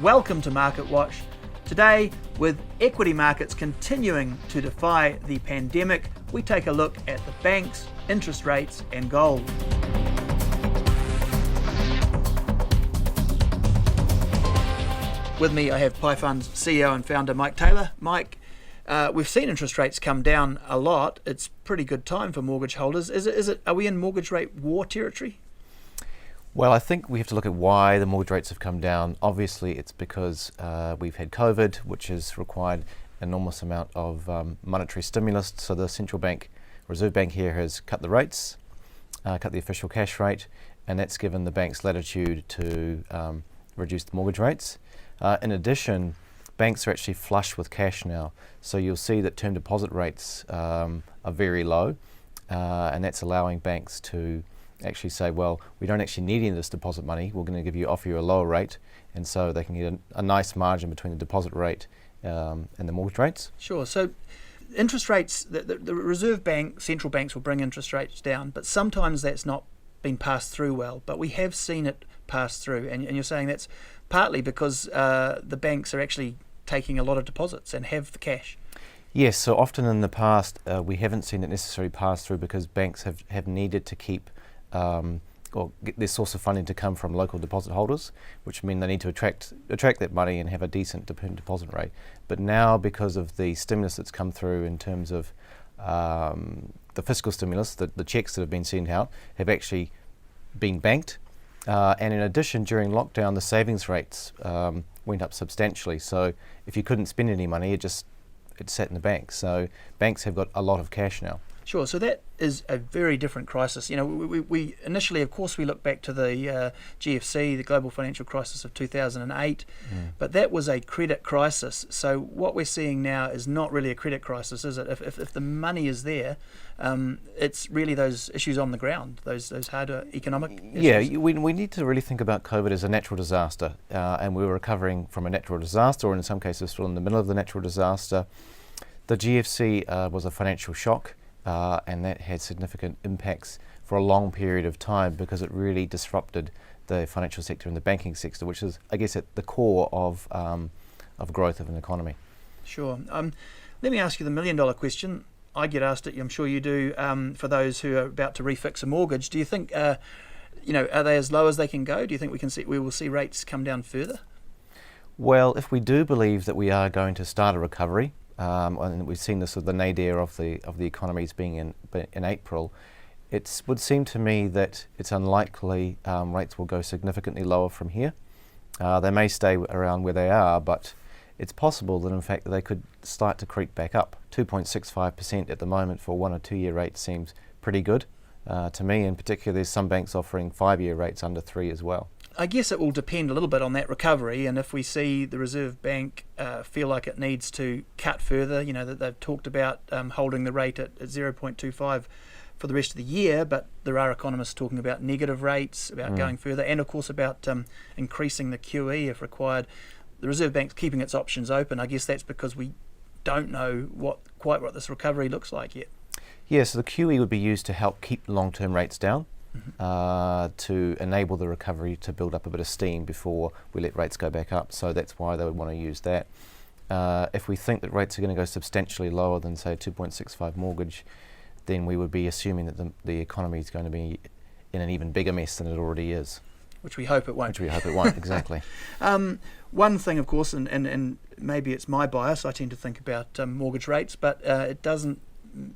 Welcome to Market Watch. Today, with equity markets continuing to defy the pandemic, we take a look at the banks, interest rates and gold. With me I have Pi Fund's CEO and founder Mike Taylor. Mike, we've seen interest rates come down a lot. It's pretty good time for mortgage holders. Are we in mortgage rate war territory? Well, I think we have to look at why the mortgage rates have come down. Obviously, it's because we've had COVID, which has required an enormous amount of monetary stimulus. So the central bank, Reserve Bank here, has cut the rates, cut the official cash rate, and that's given the banks latitude to reduce the mortgage rates. In addition, banks are actually flush with cash now. So you'll see that term deposit rates are very low, and that's allowing banks to actually say, well, we don't actually need any of this deposit money, we're going to offer you a lower rate, and so they can get a nice margin between the deposit rate and the mortgage rates. Sure. So interest rates, the Reserve Bank, central banks will bring interest rates down, but sometimes that's not been passed through well, but we have seen it pass through, and you're saying that's partly because the banks are actually taking a lot of deposits and have the cash. Yes, so often in the past we haven't seen it necessarily pass through because banks have needed to keep or get their source of funding to come from local deposit holders, which mean they need to attract that money and have a decent deposit rate. But now, because of the stimulus that's come through in terms of the fiscal stimulus, the checks that have been sent out have actually been banked. And in addition, during lockdown, the savings rates went up substantially. So if you couldn't spend any money, it sat in the bank. So banks have got a lot of cash now. Sure, so that is a very different crisis. You know, we initially, of course, we look back to the GFC, the global financial crisis of 2008, but that was a credit crisis. So what we're seeing now is not really a credit crisis, is it? If the money is there, it's really those issues on the ground, those harder economic issues. Yeah, we need to really think about COVID as a natural disaster, and we were recovering from a natural disaster, or in some cases still in the middle of the natural disaster. The GFC was a financial shock. And that had significant impacts for a long period of time because it really disrupted the financial sector and the banking sector, which is, I guess, at the core of growth of an economy. Sure. Let me ask you the million-dollar question. I get asked it, I'm sure you do, for those who are about to refix a mortgage. Do you think, are they as low as they can go? Do you think we will see rates come down further? Well, if we do believe that we are going to start a recovery, and we've seen this with the nadir of the economies being in April, it would seem to me that it's unlikely rates will go significantly lower from here. They may stay around where they are, but it's possible that in fact they could start to creep back up. 2.65% at the moment for 1 or 2 year rates seems pretty good to me. In particular, there's some banks offering 5-year rates under 3 as well. I guess it will depend a little bit on that recovery, and if we see the Reserve Bank feel like it needs to cut further, that they've talked about holding the rate at 0.25 for the rest of the year, but there are economists talking about negative rates, about going further, and of course about increasing the QE if required. The Reserve Bank's keeping its options open. I guess that's because we don't know quite what this recovery looks like yet. Yeah, so the QE would be used to help keep long-term rates down. To enable the recovery to build up a bit of steam before we let rates go back up. So that's why they would want to use that. If we think that rates are going to go substantially lower than, say, 2.65 mortgage, then we would be assuming that the economy is going to be in an even bigger mess than it already is. Which we hope it won't. Exactly. One thing, of course, and maybe it's my bias, I tend to think about mortgage rates, but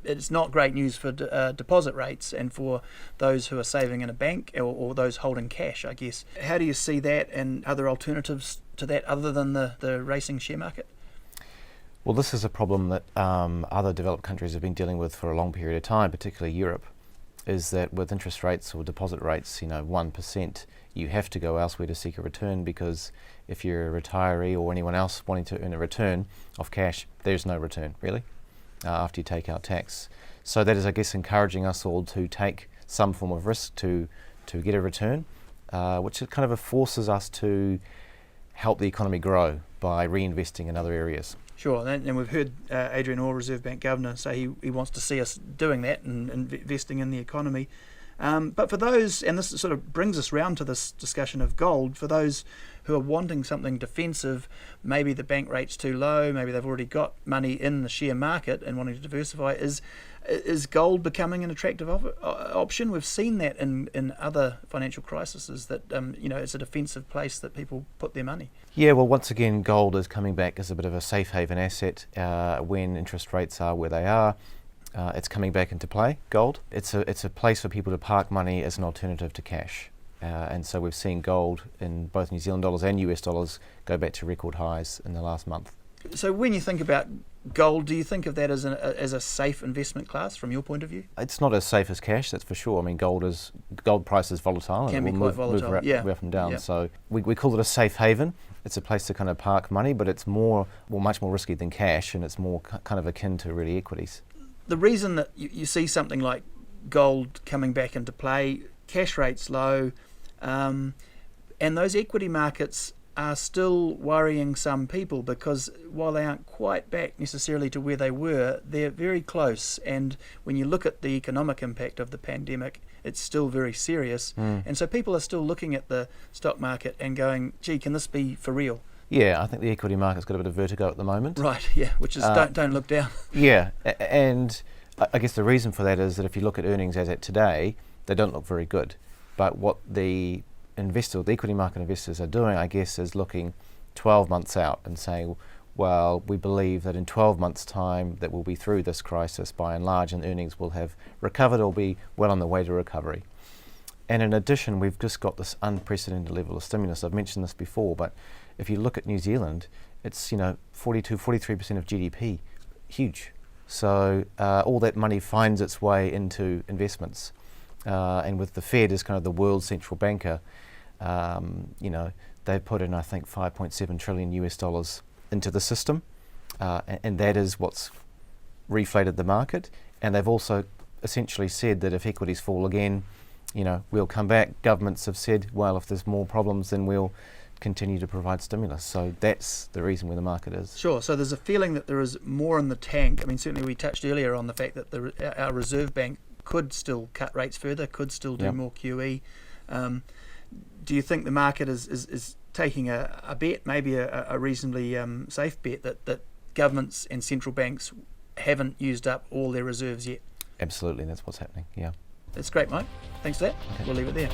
it's not great news for deposit rates and for those who are saving in a bank or those holding cash, I guess. How do you see that, and other alternatives to that other than the racing share market? Well, this is a problem that other developed countries have been dealing with for a long period of time, particularly Europe, is that with interest rates or deposit rates, 1%, you have to go elsewhere to seek a return, because if you're a retiree or anyone else wanting to earn a return of cash, there's no return, really. After you take out tax. So that is, I guess, encouraging us all to take some form of risk to get a return, which kind of forces us to help the economy grow by reinvesting in other areas. Sure, and we've heard Adrian Orr, Reserve Bank Governor, say he wants to see us doing that and investing in the economy. But for those, and this sort of brings us round to this discussion of gold, for those who are wanting something defensive, maybe the bank rate's too low, maybe they've already got money in the share market and wanting to diversify, is gold becoming an attractive option? We've seen that in other financial crises, that it's a defensive place that people put their money. Yeah, well, once again, gold is coming back as a bit of a safe haven asset when interest rates are where they are. It's coming back into play, gold. It's a place for people to park money as an alternative to cash. And so we've seen gold in both New Zealand dollars and US dollars go back to record highs in the last month. So when you think about gold, do you think of that as a safe investment class from your point of view? It's not as safe as cash, that's for sure. I mean, gold price is volatile. Can and be it will quite move volatile, up and down. Yeah. So we call it a safe haven. It's a place to kind of park money, but it's much more risky than cash, and it's more kind of akin to really equities. The reason that you see something like gold coming back into play, cash rates low, and those equity markets are still worrying some people, because while they aren't quite back necessarily to where they were, they're very close. And when you look at the economic impact of the pandemic, it's still very serious. And so people are still looking at the stock market and going, gee, can this be for real? Yeah, I think the equity market's got a bit of vertigo at the moment. Right, yeah, which is don't look down. Yeah, and I guess the reason for that is that if you look at earnings as at today, they don't look very good. But what the equity market investors are doing, I guess, is looking 12 months out and saying, well, we believe that in 12 months' time that we'll be through this crisis by and large, and earnings will have recovered or be well on the way to recovery. And in addition, we've just got this unprecedented level of stimulus. I've mentioned this before, but if you look at New Zealand, it's 43% of GDP, huge. So all that money finds its way into investments. And with the Fed as kind of the world central banker, they've put in, I think, 5.7 trillion US dollars into the system, and that is what's reflated the market. And they've also essentially said that if equities fall again, we'll come back. Governments have said, well, if there's more problems, then we'll continue to provide stimulus. So that's the reason where the market is. Sure. So there's a feeling that there is more in the tank. I mean, certainly we touched earlier on the fact that our Reserve Bank could still cut rates further, could still do more QE. Do you think the market is taking a bet, maybe a reasonably safe bet, that governments and central banks haven't used up all their reserves yet? Absolutely, that's what's happening, yeah. That's great, Mike. Thanks for that. Okay. We'll leave it there.